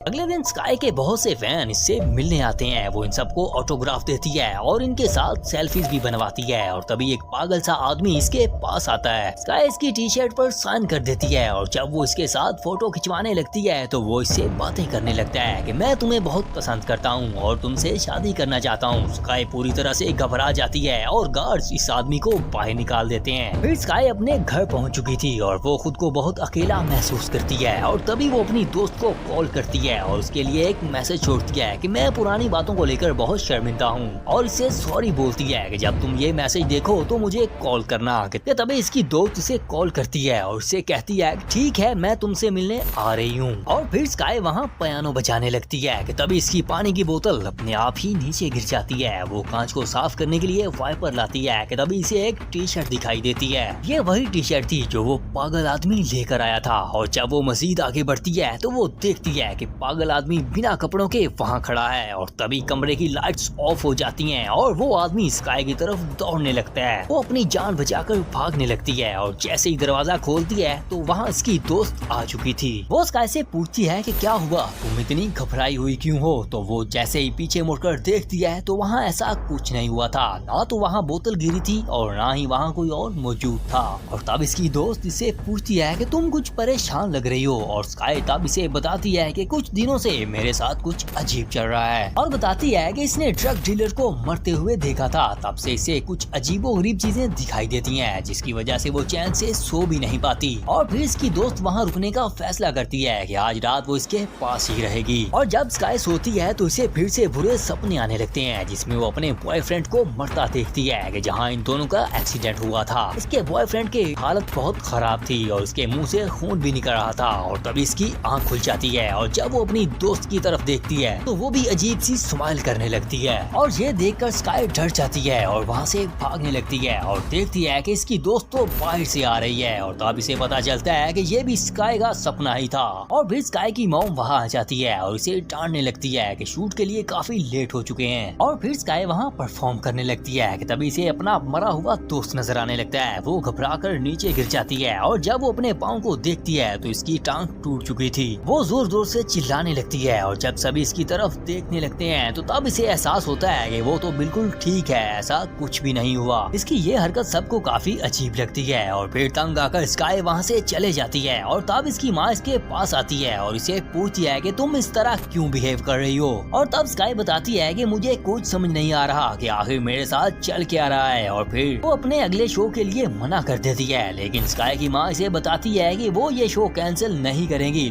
अगले दिन स्काई के बहुत से फैन इससे मिलने आते हैं। वो इन सबको ऑटोग्राफ देती है और इनके साथ सेल्फीज भी बनवाती है। और तभी एक पागल सा आदमी इसके पास आता है। स्काई इसकी टी शर्ट पर साइन कर देती है और जब वो इसके साथ फोटो खिंचवाने लगती है तो वो इससे बातें करने लगता है कि मैं तुम्हें बहुत पसंद करता हूँ और तुमसे शादी करना चाहता हूँ। स्काई पूरी तरह से घबरा जाती है और गार्ड्स इस आदमी को बाहर निकाल देते हैं। फिर स्काई अपने घर पहुँच चुकी थी और वो खुद को बहुत अकेला महसूस करती है। और तभी वो अपनी दोस्त को कॉल करती है और उसके लिए एक मैसेज छोड़ती है कि मैं पुरानी बातों को लेकर बहुत शर्मिंदा हूँ और इससे सॉरी बोलती है कि जब तुम ये मैसेज देखो तो मुझे कॉल करना। तभी इसकी दोस्त इसे कॉल करती है और उससे कहती है ठीक है मैं तुमसे मिलने आ रही हूँ। और फिर स्काई वहाँ पियानो बजाने लगती है कि तभी इसकी पानी की बोतल अपने आप ही नीचे गिर जाती है। वो कांच को साफ करने के लिए वाइपर लाती है कि तभी इसे एक टी शर्ट दिखाई देती है। ये वही टी शर्ट थी जो वो पागल आदमी लेकर आया था। और जब वो मजीद आगे बढ़ती है तो वो देखती है कि पागल आदमी बिना कपड़ों के वहाँ खड़ा है। और तभी कमरे की लाइट्स ऑफ हो जाती हैं और वो आदमी स्काई की तरफ दौड़ने लगता है। वो अपनी जान बचाकर भागने लगती है और जैसे ही दरवाजा खोलती है तो वहाँ इसकी दोस्त आ चुकी थी। वो स्काई से पूछती है कि क्या हुआ, तुम इतनी घबराई हुई क्यों हो। तो वो जैसे ही पीछे मुड़कर देखती है तो वहाँ ऐसा कुछ नहीं हुआ था। ना तो वहाँ बोतल गिरी थी और ना ही वहाँ कोई और मौजूद था। और तब इसकी दोस्त इससे पूछती है कि तुम कुछ परेशान लग रही हो। और स्काई तब इसे बताती है कि कुछ दिनों से मेरे साथ कुछ अजीब चल रहा है और बताती है कि इसने ड्रग डीलर को मरते हुए देखा था। तब से इसे कुछ अजीबोगरीब चीजें दिखाई देती हैं जिसकी वजह से वो चैन से सो भी नहीं पाती। और फिर इसकी दोस्त वहाँ रुकने का फैसला करती है कि आज रात वो इसके पास ही रहेगी। और जब स्काई सोती है तो इसे फिर से बुरे सपने आने लगते हैं जिसमें वो अपने बॉयफ्रेंड को मरता देखती है कि जहाँ इन दोनों का एक्सीडेंट हुआ था। इसके बॉयफ्रेंड की हालत बहुत खराब थी और उसके मुंह से खून भी निकल रहा था। और तभी इसकी आंख खुल जाती है और जब वो अपनी दोस्त की तरफ देखती है तो वो भी अजीब सी स्माइल करने लगती है। और ये देखकर स्काई डर जाती है और वहाँ से भागने लगती है और देखती है कि इसकी दोस्त तो बाहर से आ रही है। और तब इसे पता चलता है कि ये भी स्काई का सपना ही था। और फिर स्काई की मॉम वहाँ आ जाती है और इसे डांटने लगती है कि शूट के लिए काफी लेट हो चुके हैं। और फिर स्काई वहाँ परफॉर्म करने लगती है कि तभी इसे अपना मरा हुआ दोस्त नजर आने लगता है। वो घबराकर नीचे गिर जाती है और जब वो अपने पाँव को देखती है तो इसकी टांग टूट चुकी थी। वो जोर जोर से चिल्लाने लगती है और जब सभी इसकी तरफ देखने लगते हैं तो तब इसे एहसास होता है कि वो तो बिल्कुल ठीक है, ऐसा कुछ भी नहीं हुआ। इसकी ये हरकत सबको काफी अजीब लगती है। और फिर तंग आकर स्काई वहाँ से चले जाती है। और तब इसकी माँ इसके पास आती है और इसे पूछती है कि तुम इस तरह क्यों बिहेव कर रही हो। और तब स्काई बताती है कि मुझे कुछ समझ नहीं आ रहा कि आखिर मेरे साथ चल क्या रहा है। और फिर वो अपने अगले शो के लिए मना कर देती है। लेकिन स्काई की माँ इसे बताती है कि वो ये शो कैंसिल नहीं करेंगी,